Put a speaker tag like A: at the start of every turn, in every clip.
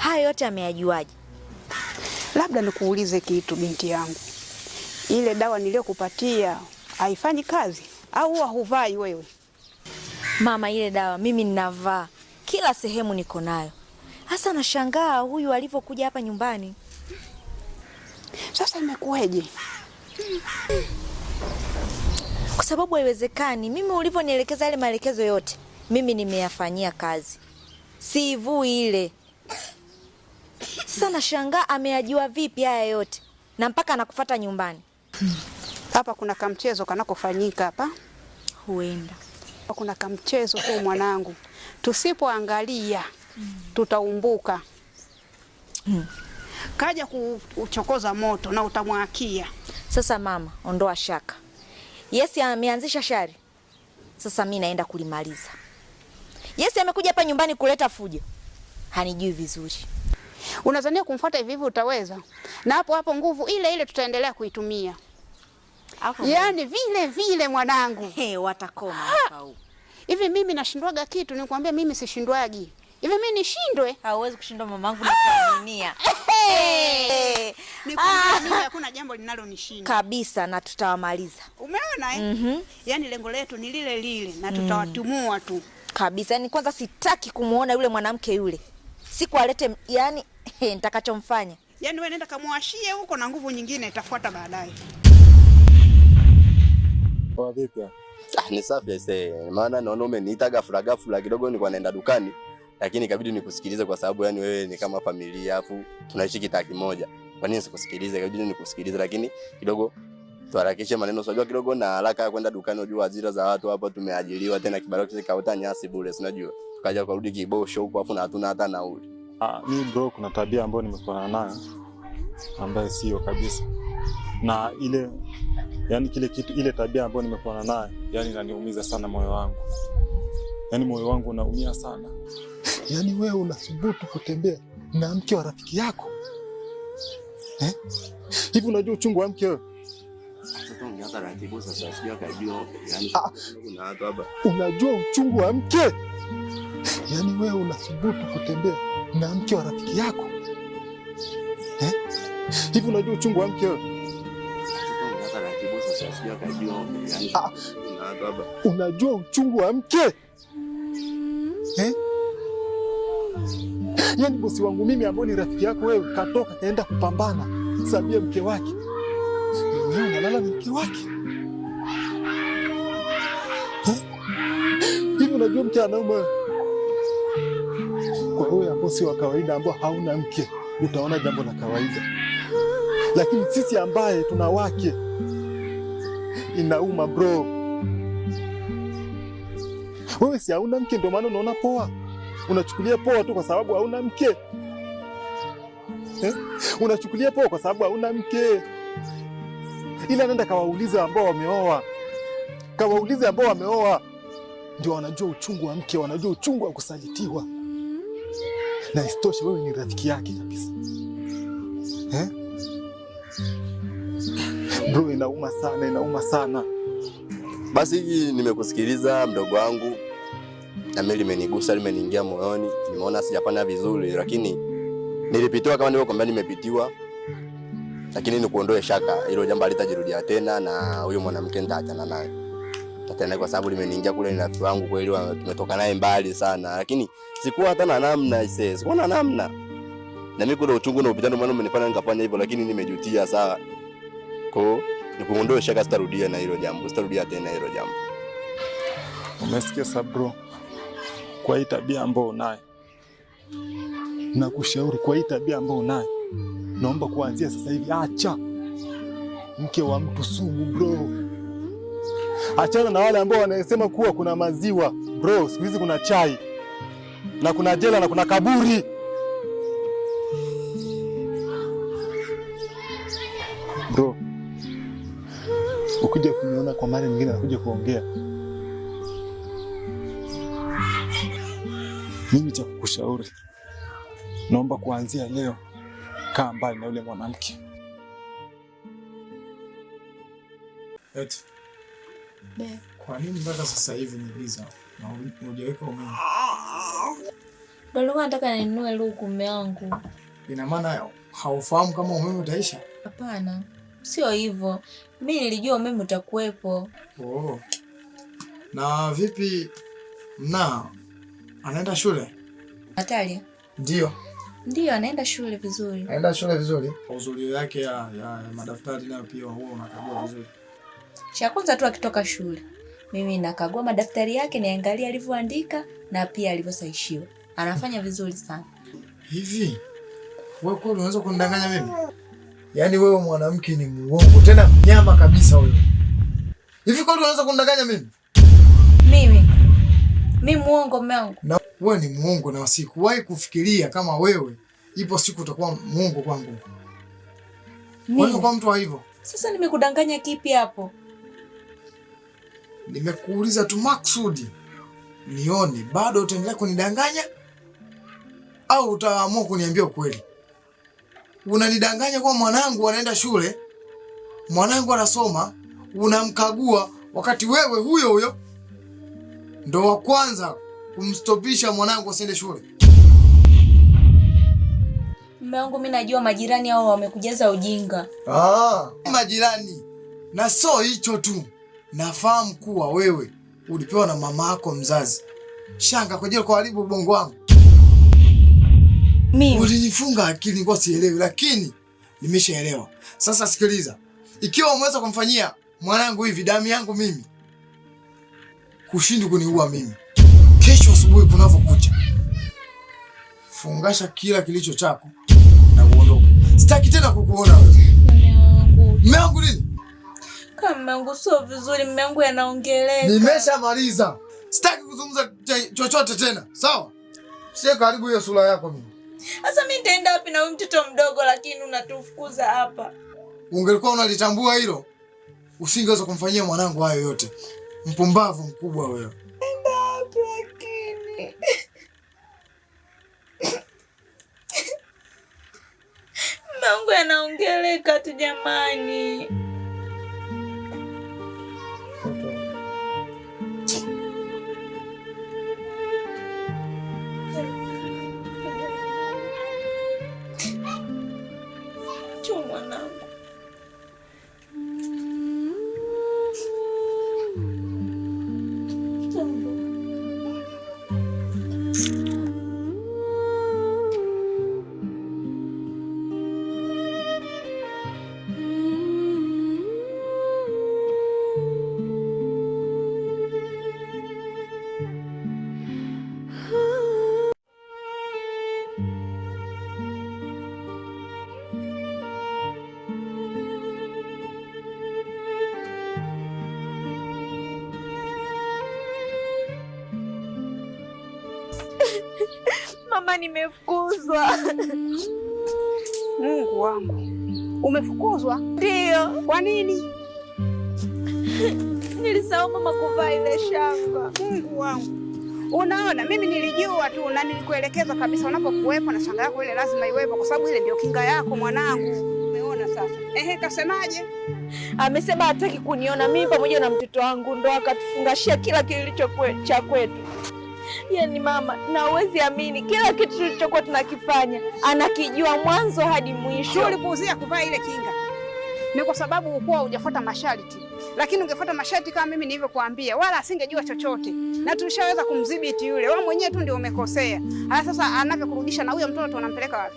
A: Haya yote ameyajuaje?
B: Labda nikuulize kitu binti yangu. Ile dawa niliyokupatia haifanyi kazi au huvai wewe?
A: Mama, ile dawa mimi ninavaa. Kila sehemu niko nayo. Hasa nashangaa huyu alivyokuja hapa nyumbani.
B: Sasa imekuwaje?
A: Kwa sababu haiwezekani. Mimi ulivyonielekeza yale maelekezo yote, mimi nimeyafanyia kazi. Siivui ile. Sasa nashangaa ameyajua vipi haya yote na mpaka anakufuata nyumbani.
B: Hapa kuna kamchezo kanakofanyika hapa.
A: Huenda.
B: Kuna kamchezo tu mwanangu. Tusipoangalia tutaumbuka. Kaja kuchokoza moto na utamwakia.
A: Sasa mama, ondoa shaka. Yesi ameanzisha shari. Sasa mimi naenda kulimaliza. Yesi amekuja hapa nyumbani kuleta fujo. Hanijui vizuri.
B: Unazania kumfuata hivi utaweza? Na hapo nguvu ile ile tutaendelea kuitumia. Yaani vile vile mwanangu.
A: Watakoma hapa huko.
B: Hivi mimi nashindwaga kitu, nikwambia mimi sishindwaji. Hivi mimi nishindwe?
A: Hauwezi kushindwa mamangu, na kuaminia.
B: Nikwambia mimi hakuna jambo linalonishinda.
A: Kabisa, na tutawamaliza.
B: Umeona Yaani lengo letu ni lile lile na tutawatumua tu.
A: Kabisa, yani kwanza sitaki kumuona yule mwanamke yule. Siku alete yani nitakachomfanya.
B: Yaani wewe nenda kamwashie huko na nguvu nyingine itafuata baadaye.
C: Kwa vipi?
D: Ni safi aisee. Maana naona umeniita ghafla kidogo nilikuwa naenda dukani, lakini ikabidi nikusikilize kwa sababu yani wewe ni kama familia afu tunaishi kitaa kimoja. Kwa nini sikusikilize? Ikabidi nikusikilize, lakini kidogo tuharakishe maneno. Unajua kidogo na haraka kwenda dukani, unajua ajira za watu hapa tumeajiriwa tena kibarua kikaota nyasi bure, unajua. Tukaja kurudi kibosho huko afu na hatuna hata nauli.
C: Mimi bro, kuna tabia ambayo nimekuwa nayo ambayo sio kabisa. Na ile yani kile kitu, ile tabia ambayo nimekuwa nayo yani inaniumiza sana moyo wangu. Yani moyo wangu unaumia sana. Yani wewe unasubutu kutembea na mke wa rafiki yako? Hivi unajua uchungu wa mke wewe? Unajua uchungu wa mke? Yani wewe unasubutu kutembea na mke wa rafiki yako? Hivi unajua uchungu wa mke wewe? Unajua uchungu wa mke? Yani bosi wangu mimi ambao ni rafiki yako wewe katoka kaenda kupambana sabia mke wake. Wewe unalala na mke wake? Hivi unajua mke anauma? Kwa wewe ambao si wa kawaida, ambao hauna mke, utaona jambo la kawaida. Lakini sisi ambaye tuna wake inauma bro. Wewe si hauna mke ndio maana unaona poa. Unachukulia poa tu kwa sababu hauna mke. Unachukulia poa kwa sababu hauna mke. Ila nenda kawaulize ambao wameoa. Kawaulize ambao wameoa. Ndio wanajua uchungu wa mke, wanajua uchungu wa kusalitiwa. Na isitoshe wewe ni rafiki yake kabisa. Bro, inauma sana, inauma sana.
D: Basi nimekusikiliza mdogo wangu. Na mimi limenigusa, limeniingia moyoni. Nimeona sijafanya vizuri, lakini nilipitiwa kama nilivyokuambia nimepitiwa. Lakini nikuondoe shaka, hilo jambo litajirudia tena na huyo mwanamke nitaachana naye. Tataenda kwa sababu limeniingia kule ni rafiki wangu kweli, tumetoka naye mbali sana, lakini sikuwa hata na namna ise. Sikuwa na namna. Na mimi kuna uchungu na upitano maana umenifanya nikafanya hivyo, lakini nimejutia sawa. Kwa nikuondoe shaka, sitarudia na hilo jambo. Sitarudia tena hilo jambo.
C: Umesikia sabro? Kwa hii tabia ambayo unayo, na kushauri kwa hii tabia ambayo unayo, naomba kuanzia sasa hivi acha. Mke wa mtu sumu bro. Achana na wale ambao wanasema kuwa kuna maziwa bro. Siku hizi kuna chai na kuna jela na kuna kaburi. Bro, ukija kuniona kwa mara nyingine na kuja kuongea, mimi cha kukushauri, naomba kuanzia leo kaa mbali na yule mwanamke.
E: Eti kwa nini mpaka sasa hivi ni giza na hujaweka umeme?
A: Ndio nataka ninunue luku mume wangu.
E: Ina maana haufahamu kama umeme utaisha?
A: Hapana. Sio hivyo. Mimi nilijua umeme utakuwepo.
E: Oh. Na vipi anaenda shule?
A: Natalia? Ndio anaenda shule vizuri.
E: Anaenda shule vizuri? Uzuri yake ya madaftari nayo pia huwa unakagua vizuri.
A: Cha kwanza tu akitoka shule, mimi nakagua madaftari yake, niangalia alivyoandika na pia alivyosahishiwa. Anafanya vizuri sana.
E: Hivi wewe kweli unaweza kunidanganya mimi? Yaani wewe mwanamke ni muongo, tena mnyama kabisa wewe. Hivi kweli unaweza kunidanganya mimi?
A: Mimi muongo mume wangu?
E: Na wewe ni muongo na sikuwahi kufikiria kama wewe ipo siku utakuwa muongo kwangu. Wewe kwa mtu wa hivyo.
A: Sasa nimekudanganya kipi hapo?
E: Nimekuuliza tu maksudi nione bado utaendelea kunidanganya au utaamua kuniambia ukweli. Unanidanganya kwa mwanangu anaenda shule, mwanangu anasoma, unamkagua wakati wewe huyo ndo wa kwanza kumstopisha mwanangu asiende shule.
A: Mume wangu, mimi najua majirani hao wamekujaza ujinga.
E: Majirani. Na so hicho tu. Nafahamu kuwa wewe ulipewa na mama yako mzazi. Shanga kwa ajili ya kuharibu ubongo wangu.
A: Mimi
E: ulinifunga akili kwa sielewi, lakini nimeshaelewa. Sasa sikiliza. Ikiwa umeweza kumfanyia mwanangu hivi damu yangu mimi, kushindwa kuniua mimi. Kesho asubuhi kunavyokucha, fungasha kila kilicho chako na uondoke. Sitaki tena kukuona wewe. Mume wangu nini?
A: Kama mume wangu sio vizuri, mume wangu yanaongeleka.
E: Nimeshamaliza. Sitaki kuzungumza chochote tena. Sawa? Sio karibu hiyo sura yako mimi.
A: Sasa mimi nitaenda wapi na huyu mtoto mdogo, lakini unatufukuza hapa?
E: Ungelikuwa unalitambua hilo, usingeweza kumfanyia mwanangu hayo yote. Mpumbavu mkubwa wewe.
A: Nenda wapi lakini? Mungu anaongeleka tu jamani. Mama, nimefukuzwa.
B: Mungu wangu. Umefukuzwa?
A: Ndio.
B: Kwa nini?
A: Nilisahau mama kuvaa ile shanga.
B: Mungu wangu. Unaona, mimi nilijua tu na nilikuelekeza kabisa unapokuwepo na shanga yako ile lazima iwepo kwa sababu ile ndio kinga yako mwanangu. Umeona sasa? Kasemaje?
A: Amesema hataki kuniona mimi pamoja na mtoto wangu, ndo akatufungashia kila kilicho cha kwetu. Yaani mama, na uwezi amini, kila kitu tulichokuwa tunakifanya anakijua mwanzo hadi mwisho.
B: Ulipuuzia kuvaa ile kinga ni kwa sababu ukuwa hujafuata masharti, lakini ungefuata masharti kama mimi nilivyokuambia, wala asingejua chochote, na tulishaweza kumdhibiti yule. Wewe mwenyewe tu ndio umekosea. Haya sasa, anavyokurudisha na huyo mtoto unampeleka wapi?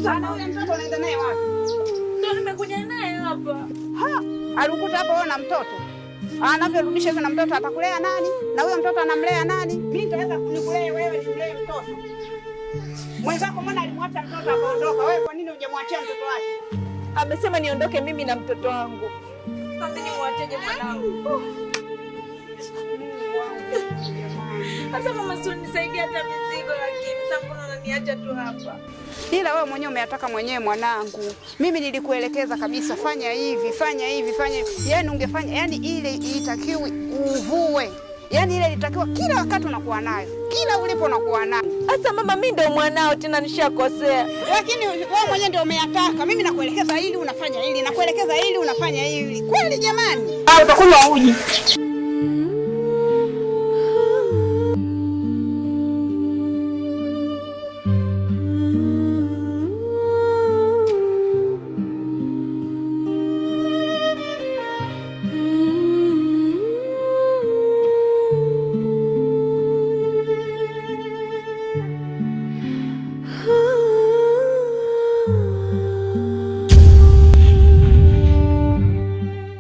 B: Sana huyo mtoto unaenda naye wapi?
A: Ndio nimekuja naye hapa.
B: Alikuta hapo wewe na mtoto. Anavyorudisha hivyo na mtoto atakulea nani? Na huyo mtoto anamlea nani? Mimi nitaweza kunikulea wewe nimlee mtoto. Mwenzako mbona alimwacha mtoto akaondoka? Wewe kwa nini hujamwachia mtoto wake?
A: Amesema niondoke mimi na mtoto wangu. Sasa mimi nimwacheje mwanangu? Sasa mama, sio nisaidie hata mizigo, lakini sasa mbona unaniacha tu hapa?
B: Ila wewe mwenyewe umeataka mwenyewe mwanangu. Mimi nilikuelekeza kabisa, fanya hivi, fanya hivi, fanya hivi. Yaani ungefanya, yaani ile itakiwi uvue. Yaani ile ilitakiwa kila wakati unakuwa nayo. Kila ulipo unakuwa nayo.
A: Sasa mama, mimi ndio mwanao tena nishakosea.
B: Lakini wewe mwenyewe ndio umeyataka. Mimi nakuelekeza hili unafanya hili, nakuelekeza hili unafanya hili. Kweli jamani?
A: Utakunywa uji.